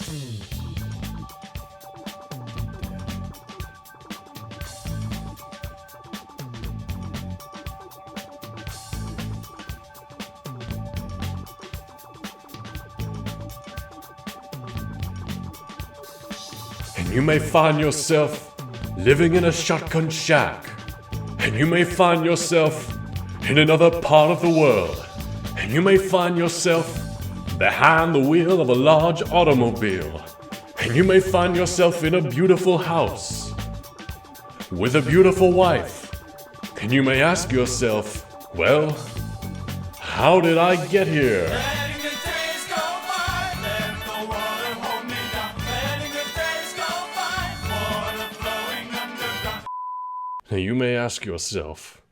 And you may find yourself living in a shotgun shack. And you may find yourself in another part of the world. And you may find yourself behind the wheel of a large automobile. And you may find yourself in a beautiful house with a beautiful wife. And you may ask yourself, well, how did I get here? Now you may ask yourself,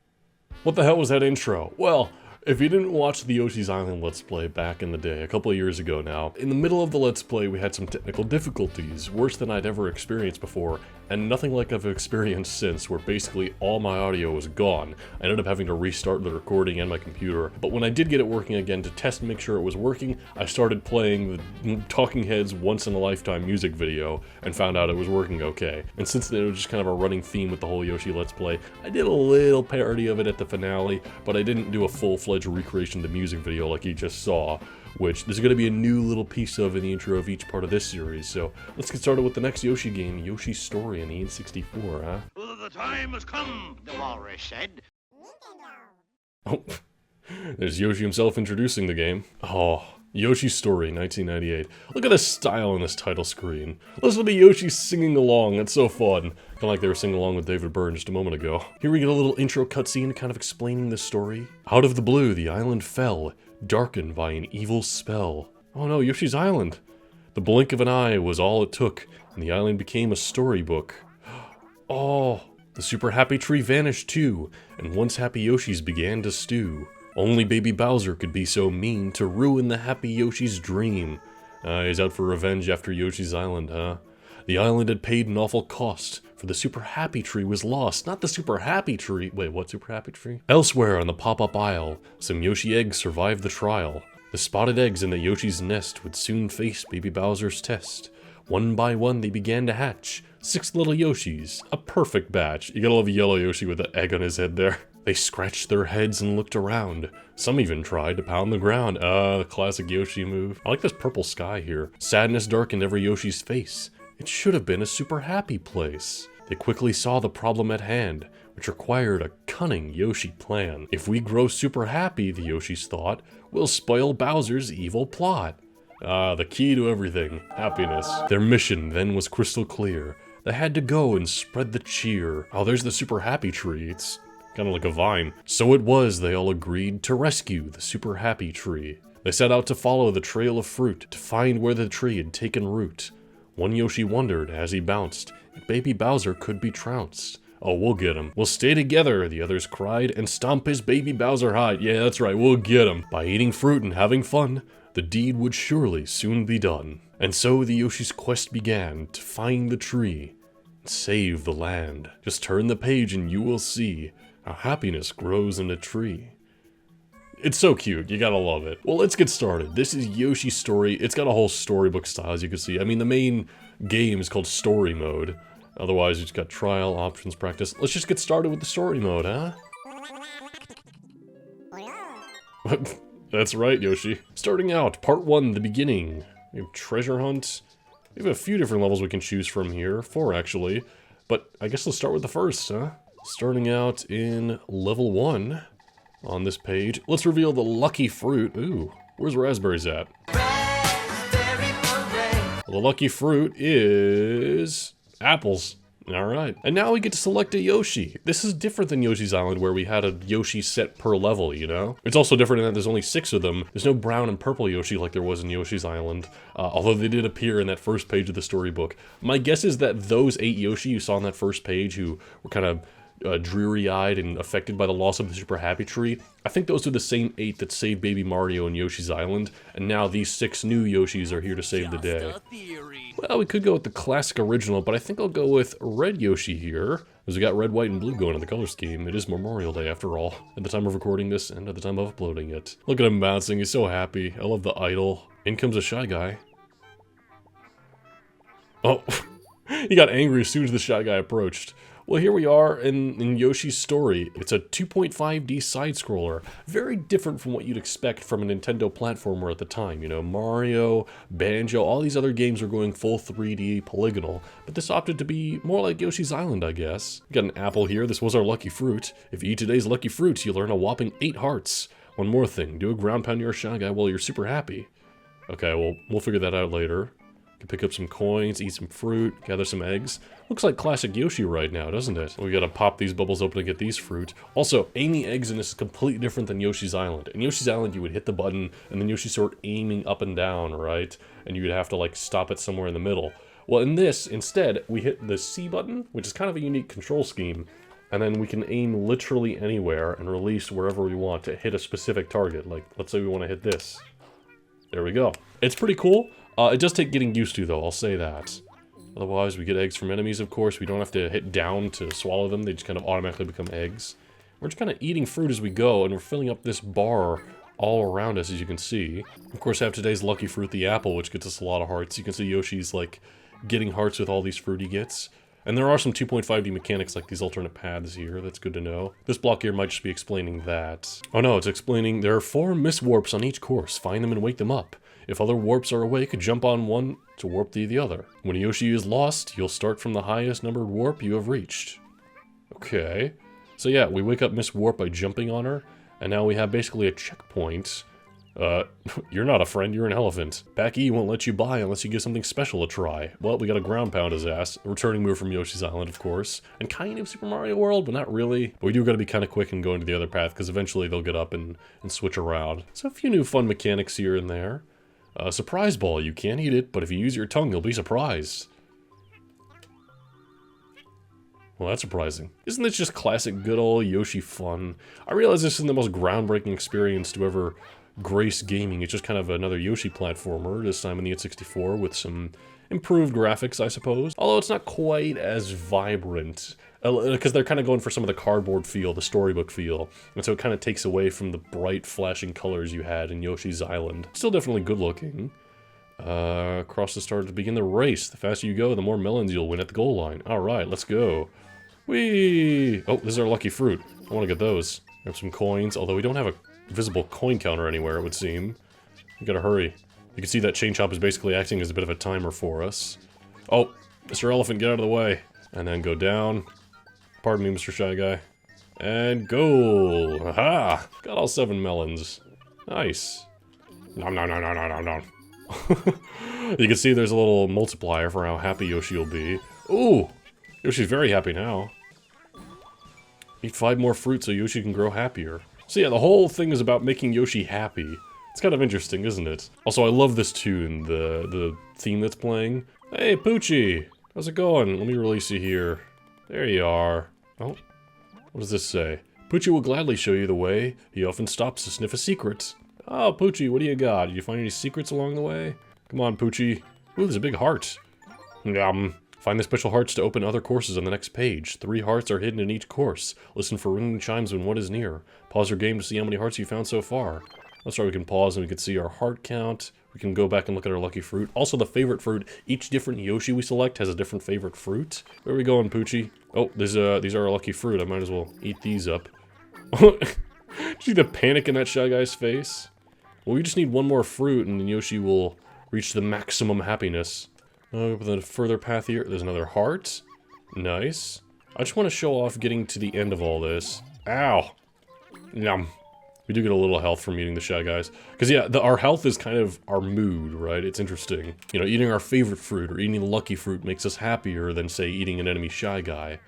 what the hell was that intro? Well, if you didn't watch the Yoshi's Island Let's Play back in the day, a couple of years ago now, in the middle of the Let's Play we had some technical difficulties, worse than I'd ever experienced before, and nothing like I've experienced since, where basically all my audio was gone. I ended up having to restart the recording and my computer, but when I did get it working again to test and make sure it was working, I started playing the Talking Heads Once in a Lifetime music video, and found out it was working okay. And since then it was just kind of a running theme with the whole Yoshi Let's Play. I did a little parody of it at the finale, but I didn't do a full-fledged recreation of the music video like you just saw, which there's going to be a new little piece of in the intro of each part of this series. So let's get started with the next Yoshi game, Yoshi's Story on the N64, huh? Well, the time has come, the walrus said. Oh, there's Yoshi himself introducing the game. Oh, Yoshi's Story, 1998. Look at the style on this title screen. Listen to Yoshi singing along, that's so fun. Kind of like they were singing along with David Byrne just a moment ago. Here we get a little intro cutscene kind of explaining the story. Out of the blue, the island fell, darkened by an evil spell. Oh no, Yoshi's Island! The blink of an eye was all it took, and the island became a storybook. Oh, the super happy tree vanished too, and once happy Yoshis began to stew. Only baby Bowser could be so mean to ruin the happy Yoshi's dream. He's out for revenge after Yoshi's Island, huh? The island had paid an awful cost, for the super happy tree was lost. Not the super happy tree. Wait, what super happy tree? Elsewhere on the pop-up aisle, some Yoshi eggs survived the trial. The spotted eggs in the Yoshi's nest would soon face baby Bowser's test. One by one they began to hatch. 6 little Yoshis, a perfect batch. You gotta love a yellow Yoshi with an egg on his head there. They scratched their heads and looked around. Some even tried to pound the ground. The classic Yoshi move. I like this purple sky here. Sadness darkened every Yoshi's face. It should have been a super happy place. They quickly saw the problem at hand, which required a cunning Yoshi plan. If we grow super happy, the Yoshis thought, we'll spoil Bowser's evil plot. The key to everything, happiness. Their mission then was crystal clear. They had to go and spread the cheer. Oh, there's the super happy tree. It's kind of like a vine. So it was, they all agreed, to rescue the super happy tree. They set out to follow the trail of fruit, to find where the tree had taken root. One Yoshi wondered, as he bounced, if baby Bowser could be trounced. Oh, we'll get him. We'll stay together, the others cried, and stomp his baby Bowser hide. Yeah, that's right, we'll get him. By eating fruit and having fun, the deed would surely soon be done. And so the Yoshi's quest began, to find the tree and save the land. Just turn the page and you will see how happiness grows in a tree. It's so cute, you gotta love it. Well, let's get started. This is Yoshi's Story. It's got a whole storybook style, as you can see. I mean, the main game is called Story Mode. Otherwise, it's got Trial, Options, Practice. Let's just get started with the Story Mode, huh? That's right, Yoshi. Starting out, Part 1, the beginning. We have Treasure Hunt. We have a few different levels we can choose from here. 4, actually. But I guess let's start with the first, huh? Starting out in level 1 on this page. Let's reveal the lucky fruit. Ooh, where's raspberries at? The lucky fruit is apples. Alright, and now we get to select a Yoshi. This is different than Yoshi's Island, where we had a Yoshi set per level, you know? It's also different in that there's only 6 of them. There's no brown and purple Yoshi like there was in Yoshi's Island, although they did appear in that first page of the storybook. My guess is that those 8 Yoshi you saw on that first page who were kind of dreary-eyed and affected by the loss of the Super Happy Tree, I think those are the same 8 that saved Baby Mario in Yoshi's Island, and now these 6 new Yoshis are here to save the day. Well, we could go with the classic original, but I think I'll go with Red Yoshi here, because we got red, white, and blue going in the color scheme. It is Memorial Day, after all, at the time of recording this and at the time of uploading it. Look at him bouncing, he's so happy. I love the idol. In comes a Shy Guy. Oh, he got angry as soon as the Shy Guy approached. Well, here we are in Yoshi's Story. It's a 2.5D side-scroller. Very different from what you'd expect from a Nintendo platformer at the time. You know, Mario, Banjo, all these other games are going full 3D polygonal. But this opted to be more like Yoshi's Island, I guess. We got an apple here. This was our lucky fruit. If you eat today's lucky fruit, you'll earn a whopping 8 hearts. One more thing. Do a ground pound to your Shy Guy while you're super happy. Okay, well, we'll figure that out later. Can pick up some coins, eat some fruit, gather some eggs. Looks like classic Yoshi right now, doesn't it? We gotta pop these bubbles open to get these fruit. Also, aiming eggs in this is completely different than Yoshi's Island. In Yoshi's Island, you would hit the button, and then Yoshi sort of aiming up and down, right? And you would have to, like, stop it somewhere in the middle. Well, in this, instead, we hit the C button, which is kind of a unique control scheme, and then we can aim literally anywhere and release wherever we want to hit a specific target. Like, let's say we want to hit this. There we go. It's pretty cool. It does take getting used to, though, I'll say that. Otherwise, we get eggs from enemies, of course. We don't have to hit down to swallow them. They just kind of automatically become eggs. We're just kind of eating fruit as we go, and we're filling up this bar all around us, as you can see. Of course, I have today's lucky fruit, the apple, which gets us a lot of hearts. You can see Yoshi's, like, getting hearts with all these fruit he gets. And there are some 2.5D mechanics like these alternate paths here. That's good to know. This block here might just be explaining that. Oh no, it's explaining there are 4 miss warps on each course. Find them and wake them up. If other warps are awake, jump on one to warp the other. When Yoshi is lost, you'll start from the highest numbered warp you have reached. Okay. So yeah, we wake up Miss Warp by jumping on her, and now we have basically a checkpoint. You're not a friend, you're an elephant. Back E won't let you by unless you give something special a try. Well, we got a ground pound his ass. A returning move from Yoshi's Island, of course. And kind of Super Mario World, but not really. But we do gotta be kind of quick and go into the other path, because eventually they'll get up and switch around. So a few new fun mechanics here and there. Surprise ball, you can't eat it, but if you use your tongue, you'll be surprised. Well, that's surprising. Isn't this just classic good old Yoshi fun? I realize this isn't the most groundbreaking experience to ever grace gaming. It's just kind of another Yoshi platformer, this time in the N64, with some improved graphics, I suppose. Although it's not quite as vibrant, because they're kind of going for some of the cardboard feel, the storybook feel, and so it kind of takes away from the bright flashing colors you had in Yoshi's Island. Still definitely good looking. Cross the start to begin the race. The faster you go, the more melons you'll win at the goal line. Alright, let's go. Whee! Oh, this is our lucky fruit. I want to get those. Grab some coins, although we don't have a visible coin counter anywhere, it would seem. We gotta hurry. You can see that Chain Chomp is basically acting as a bit of a timer for us. Oh, Mr. Elephant, get out of the way. And then go down. Pardon me, Mr. Shy Guy. And goal! Aha! Got all 7 melons. Nice. Nom nom nom nom nom nom nom. You can see there's a little multiplier for how happy Yoshi will be. Ooh! Yoshi's very happy now. Eat 5 more fruit so Yoshi can grow happier. So yeah, the whole thing is about making Yoshi happy. It's kind of interesting, isn't it? Also, I love this tune, the theme that's playing. Hey, Poochie! How's it going? Let me release you here. There you are. Oh, what does this say? Poochie will gladly show you the way. He often stops to sniff a secret. Oh, Poochie, what do you got? Did you find any secrets along the way? Come on, Poochie. Ooh, there's a big heart. Yum. Find the special hearts to open other courses on the next page. 3 hearts are hidden in each course. Listen for ringing chimes when one is near. Pause your game to see how many hearts you found so far. That's right, we can pause and we can see our heart count. We can go back and look at our lucky fruit. Also, the favorite fruit. Each different Yoshi we select has a different favorite fruit. Where are we going, Poochie? Oh, these are our lucky fruit. I might as well eat these up. See the panic in that Shy Guy's face? Well, we just need 1 more fruit and then Yoshi will reach the maximum happiness. With a further path here, there's another heart. Nice. I just want to show off getting to the end of all this. Ow! Yum. We do get a little health from eating the Shy Guys. Because yeah, our health is kind of our mood, right? It's interesting. You know, eating our favorite fruit or eating lucky fruit makes us happier than, say, eating an enemy Shy Guy.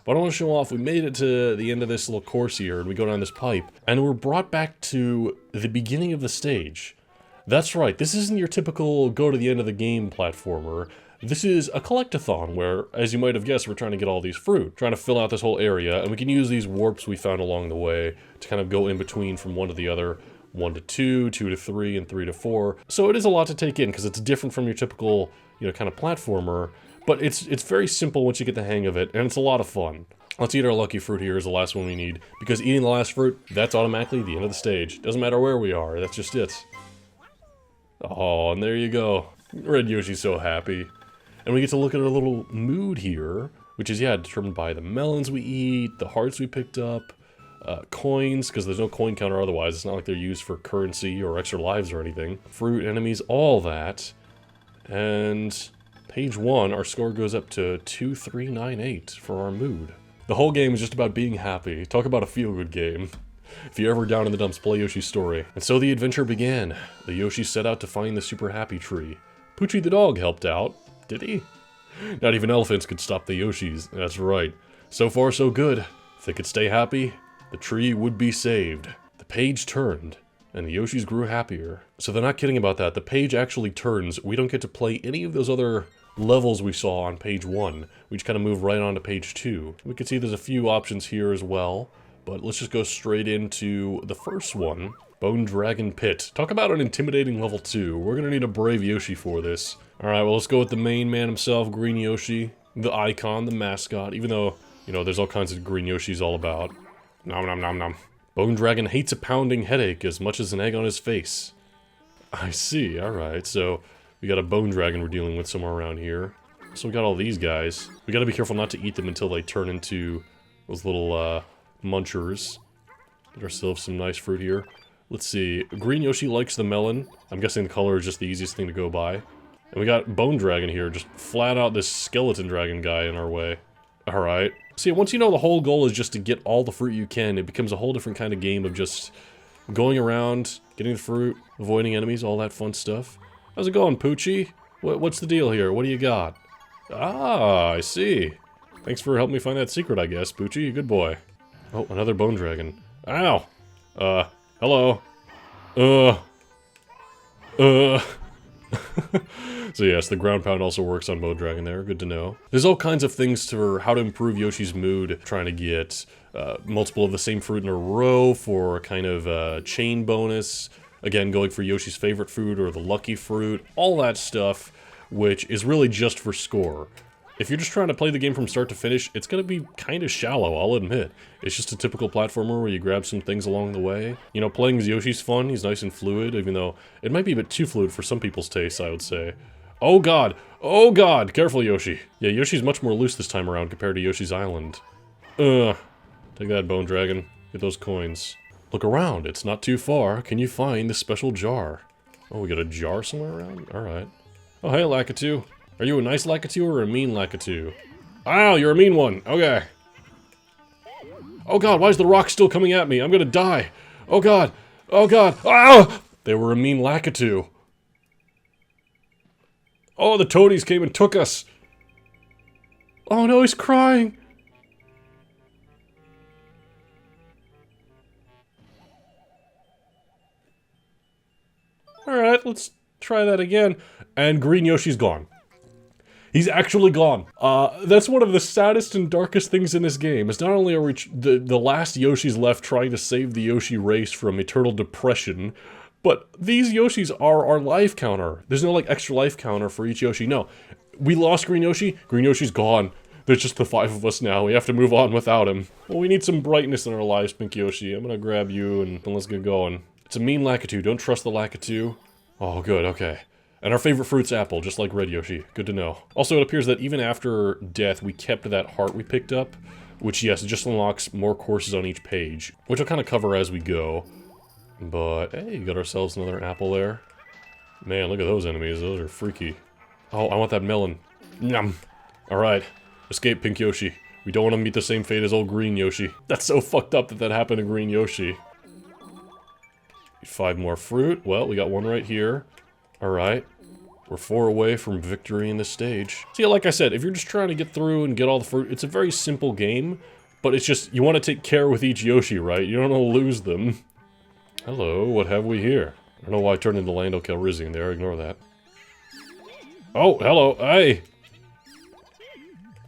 But I want to show off, we made it to the end of this little course here, and we go down this pipe, and we're brought back to the beginning of the stage. That's right, this isn't your typical go to the end of the game platformer. This is a collectathon where, as you might have guessed, we're trying to get all these fruit, trying to fill out this whole area, and we can use these warps we found along the way to kind of go in between from one to the other, 1 to 2, 2 to 3, and 3 to 4. So it is a lot to take in, because it's different from your typical, you know, kind of platformer, but it's very simple once you get the hang of it, and it's a lot of fun. Let's eat our lucky fruit here is the last one we need, because eating the last fruit, that's automatically the end of the stage. Doesn't matter where we are, that's just it. Oh, and there you go. Red Yoshi's so happy. And we get to look at our little mood here, which is, yeah, determined by the melons we eat, the hearts we picked up, coins, because there's no coin counter otherwise. It's not like they're used for currency or extra lives or anything. Fruit, enemies, all that. And page 1, our score goes up to 2398 for our mood. The whole game is just about being happy. Talk about a feel-good game. If you're ever down in the dumps, play Yoshi's Story. And so the adventure began. The Yoshi set out to find the super happy tree. Poochie the dog helped out. Did he? Not even elephants could stop the Yoshis. That's right. So far, so good. If they could stay happy, the tree would be saved. The page turned, and the Yoshis grew happier. So they're not kidding about that. The page actually turns. We don't get to play any of those other levels we saw on page 1. We just kind of move right on to page 2. We can see there's a few options here as well, but let's just go straight into the first one. Bone Dragon Pit. Talk about an intimidating level 2. We're gonna need a brave Yoshi for this. Alright, well, let's go with the main man himself, Green Yoshi. The icon, the mascot, even though, you know, there's all kinds of Green Yoshis all about. Nom nom nom nom. Bone Dragon hates a pounding headache as much as an egg on his face. I see, alright, so we got a Bone Dragon we're dealing with somewhere around here. So we got all these guys. We gotta be careful not to eat them until they turn into those little, munchers. Get ourselves some nice fruit here. Let's see, Green Yoshi likes the melon. I'm guessing the color is just the easiest thing to go by. And we got Bone Dragon here, just flat out this skeleton dragon guy in our way. Alright. See, once you know the whole goal is just to get all the fruit you can, it becomes a whole different kind of game of just going around, getting the fruit, avoiding enemies, all that fun stuff. How's it going, Poochie? What's the deal here? What do you got? Ah, I see. Thanks for helping me find that secret, I guess, Poochie. Good boy. Oh, another Bone Dragon. Ow! Hello. So yes, the ground pound also works on Bone Dragon there, good to know. There's all kinds of things for how to improve Yoshi's mood, trying to get multiple of the same fruit in a row for a kind of chain bonus. Again, going for Yoshi's favorite fruit or the lucky fruit, all that stuff, which is really just for score. If you're just trying to play the game from start to finish, it's gonna be kind of shallow, I'll admit. It's just a typical platformer where you grab some things along the way. You know, playing as Yoshi's fun, he's nice and fluid, even though it might be a bit too fluid for some people's tastes, I would say. Oh god! Oh god! Careful, Yoshi! Yeah, Yoshi's much more loose this time around compared to Yoshi's Island. Take that, Bone Dragon. Get those coins. Look around, it's not too far. Can you find the special jar? Oh, we got a jar somewhere around? Alright. Oh, hey, Lakitu. Are you a nice Lakitu or a mean Lakitu? Ow, you're a mean one. Okay. Oh god, why is the rock still coming at me? I'm gonna die. Oh god. Oh god. Ow! They were a mean Lakitu. Oh, the toadies came and took us. Oh no, he's crying. Alright, let's try that again. And Green Yoshi's gone. He's actually gone. That's one of the saddest and darkest things in this game, is not only are we the last Yoshis left trying to save the Yoshi race from eternal depression, but these Yoshis are our life counter. There's no, like, extra life counter for each Yoshi. No. We lost Green Yoshi. Green Yoshi's gone. There's just the 5 of us now. We have to move on without him. Well, we need some brightness in our lives, Pink Yoshi. I'm gonna grab you and let's get going. It's a mean Lakitu. Don't trust the Lakitu. Oh, good. Okay. And our favorite fruit's apple, just like Red Yoshi. Good to know. Also, it appears that even after death, we kept that heart we picked up, which, yes, just unlocks more courses on each page, which I'll kind of cover as we go. But, hey, got ourselves another apple there. Man, look at those enemies. Those are freaky. Oh, I want that melon. Nyam. Alright. Escape, Pink Yoshi. We don't want to meet the same fate as old Green Yoshi. That's so fucked up that that happened to Green Yoshi. 5 more fruit. Well, we got one right here. Alright. We're 4 away from victory in this stage. See, like I said, if you're just trying to get through and get all the fruit, it's a very simple game, but it's just, you want to take care with each Yoshi, right? You don't want to lose them. Hello, what have we here? I don't know why I turned into Lando Calrissian there, ignore that. Oh, hello, hey!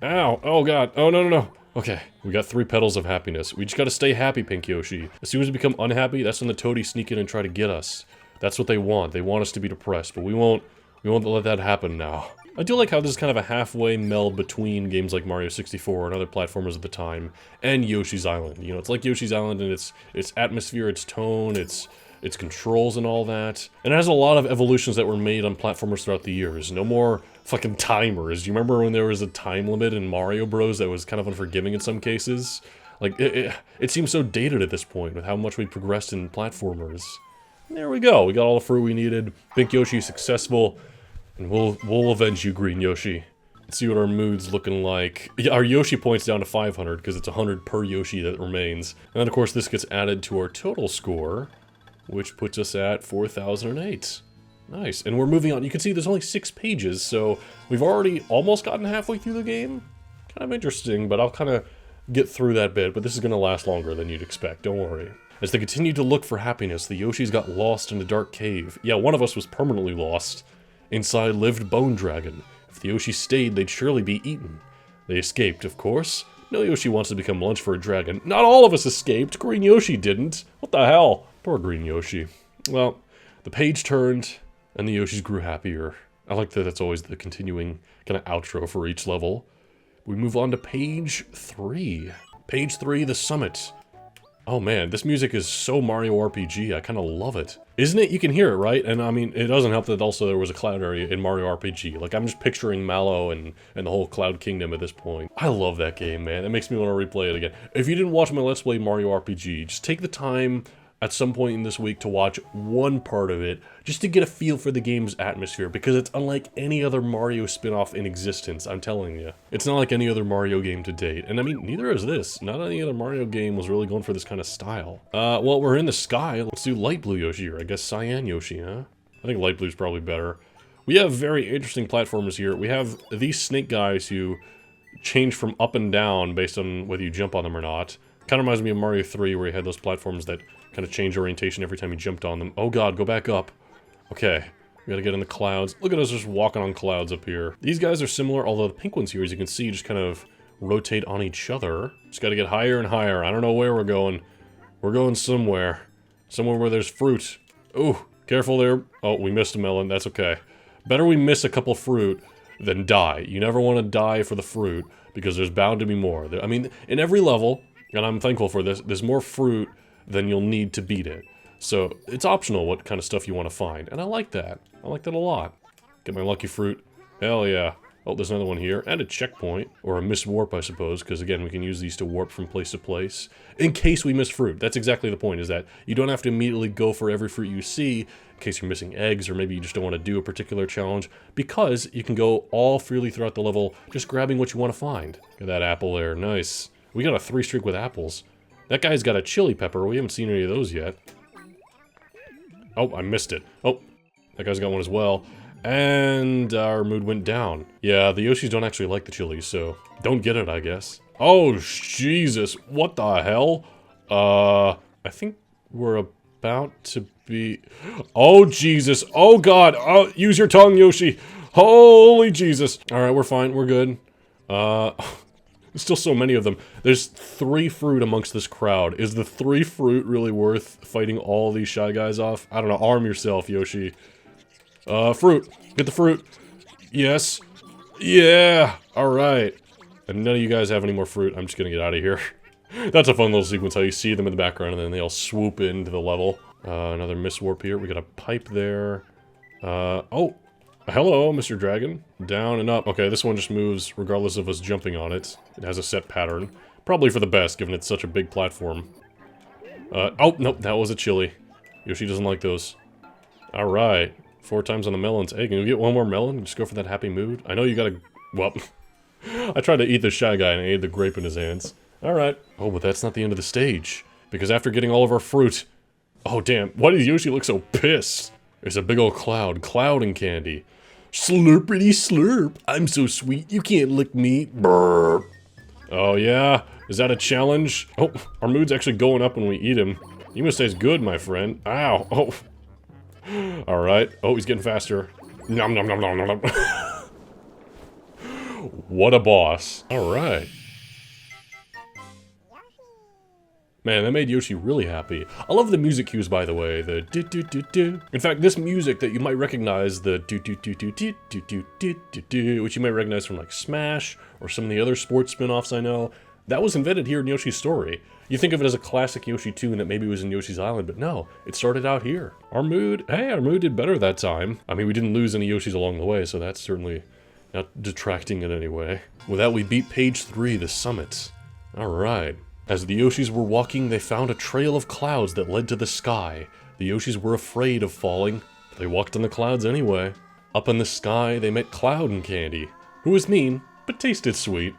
Ow, oh god, oh no, no, no. Okay, we got 3 petals of happiness. We just gotta stay happy, Pink Yoshi. As soon as we become unhappy, that's when the toadies sneak in and try to get us. That's what they want. They want us to be depressed, but we won't let that happen now. I do like how this is kind of a halfway meld between games like Mario 64 and other platformers at the time, and Yoshi's Island. You know, it's like Yoshi's Island in its atmosphere, its tone, its controls and all that. And it has a lot of evolutions that were made on platformers throughout the years. No more fucking timers. Do you remember when there was a time limit in Mario Bros that was kind of unforgiving in some cases? Like, it seems so dated at this point with how much we progressed in platformers. And there we go. We got all the fruit we needed. Pink Yoshi successful. And we'll avenge you, Green Yoshi. Let's see what our mood's looking like. Yeah, our Yoshi points down to 500 because it's 100 per Yoshi that remains. And then, of course, this gets added to our total score, which puts us at 4,008. Nice. And we're moving on. You can see there's only 6 pages, so we've already almost gotten halfway through the game. Kind of interesting, but I'll kind of get through that bit, but this is going to last longer than you'd expect, don't worry. As they continue to look for happiness, the Yoshis got lost in a dark cave. Yeah, one of us was permanently lost. Inside lived Bone Dragon. If the Yoshi stayed, they'd surely be eaten. They escaped, of course. No Yoshi wants to become lunch for a dragon. Not all of us escaped. Green Yoshi didn't. What the hell? Poor Green Yoshi. Well, the page turned, and the Yoshis grew happier. I like that that's always the continuing kind of outro for each level. We move on to page 3. Page 3, the summit. Oh man, this music is so Mario RPG, I kind of love it. Isn't it? You can hear it, right? And I mean, it doesn't help that also there was a cloud area in Mario RPG. Like, I'm just picturing Mallow and the whole Cloud Kingdom at this point. I love that game, man. It makes me want to replay it again. If you didn't watch my Let's Play Mario RPG, just take the time at some point in this week to watch one part of it, just to get a feel for the game's atmosphere, because it's unlike any other Mario spin-off in existence, I'm telling you. It's not like any other Mario game to date, and I mean, neither is this. Not any other Mario game was really going for this kind of style. Well, we're in the sky. Let's do Light Blue Yoshi, or I guess Cyan Yoshi, huh? I think Light Blue's probably better. We have very interesting platformers here. We have these snake guys who change from up and down based on whether you jump on them or not. Kind of reminds me of Mario 3, where you had those platforms that kind of change orientation every time you jumped on them. Oh god, go back up. Okay, we gotta get in the clouds. Look at us just walking on clouds up here. These guys are similar, although the pink ones here, as you can see, just kind of rotate on each other. Just gotta get higher and higher. I don't know where we're going. We're going somewhere. Somewhere where there's fruit. Ooh, careful there. Oh, we missed a melon. That's okay. Better we miss a couple fruit than die. You never want to die for the fruit, because there's bound to be more. I mean, in every level, and I'm thankful for this, there's more fruit than you'll need to beat it. So, it's optional what kind of stuff you want to find, and I like that. I like that a lot. Get my lucky fruit. Hell yeah. Oh, there's another one here, and a checkpoint, or a miss warp, I suppose, because again, we can use these to warp from place to place, in case we miss fruit. That's exactly the point, is that you don't have to immediately go for every fruit you see, in case you're missing eggs, or maybe you just don't want to do a particular challenge, because you can go all freely throughout the level, just grabbing what you want to find. Look at that apple there, nice. We got a 3 streak with apples. That guy's got a chili pepper, we haven't seen any of those yet. Oh, I missed it. Oh, that guy's got one as well. And our mood went down. Yeah, the Yoshis don't actually like the chilies, so don't get it, I guess. Oh, Jesus, what the hell? I think we're about to be... Oh, Jesus, oh God, oh, use your tongue, Yoshi. Holy Jesus. All right, we're fine, we're good. There's still so many of them. There's 3 fruit amongst this crowd. Is the 3 fruit really worth fighting all these Shy Guys off? I don't know, arm yourself, Yoshi. Fruit. Get the fruit. Yes. Yeah. Alright. And none of you guys have any more fruit. I'm just gonna get out of here. That's a fun little sequence, how you see them in the background and then they all swoop into the level. Another miss warp here. We got a pipe there. Oh. Hello, Mr. Dragon. Down and up. Okay, this one just moves regardless of us jumping on it. It has a set pattern. Probably for the best, given it's such a big platform. Oh, nope, that was a chili. Yoshi doesn't like those. Alright. 4 times on the melons. Hey, can we get one more melon? Just go for that happy mood? I know you gotta... Well, I tried to eat the Shy Guy and I ate the grape in his hands. Alright. Oh, but that's not the end of the stage. Because after getting all of our fruit... Oh, damn. Why does Yoshi look so pissed? There's a big old cloud. Clouding candy. Slurpity slurp. I'm so sweet, you can't lick me. Brrr. Oh, yeah? Is that a challenge? Oh, our mood's actually going up when we eat him. You must taste good, my friend. Ow. Oh. Alright. Oh, he's getting faster. Nom nom nom nom nom nom. What a boss. Alright. Man, that made Yoshi really happy. I love the music cues, by the way. The do-do-do-do. In fact, this music that you might recognize, the do-do-do-do-do-do-do-do-do, which you might recognize from like Smash or some of the other sports spin-offs I know, that was invented here in Yoshi's Story. You think of it as a classic Yoshi tune that maybe was in Yoshi's Island, but no, it started out here. Our mood, hey, our mood did better that time. I mean, we didn't lose any Yoshis along the way, so that's certainly Not detracting in any way. With that, we beat page 3, the summit. Alright. As the Yoshis were walking, they found a trail of clouds that led to the sky. The Yoshis were afraid of falling, but they walked on the clouds anyway. Up in the sky, they met Cloud and Candy, who was mean, but tasted sweet.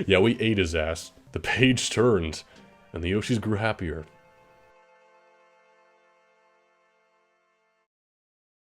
Yeah, we ate his ass. The page turned, and the Yoshis grew happier.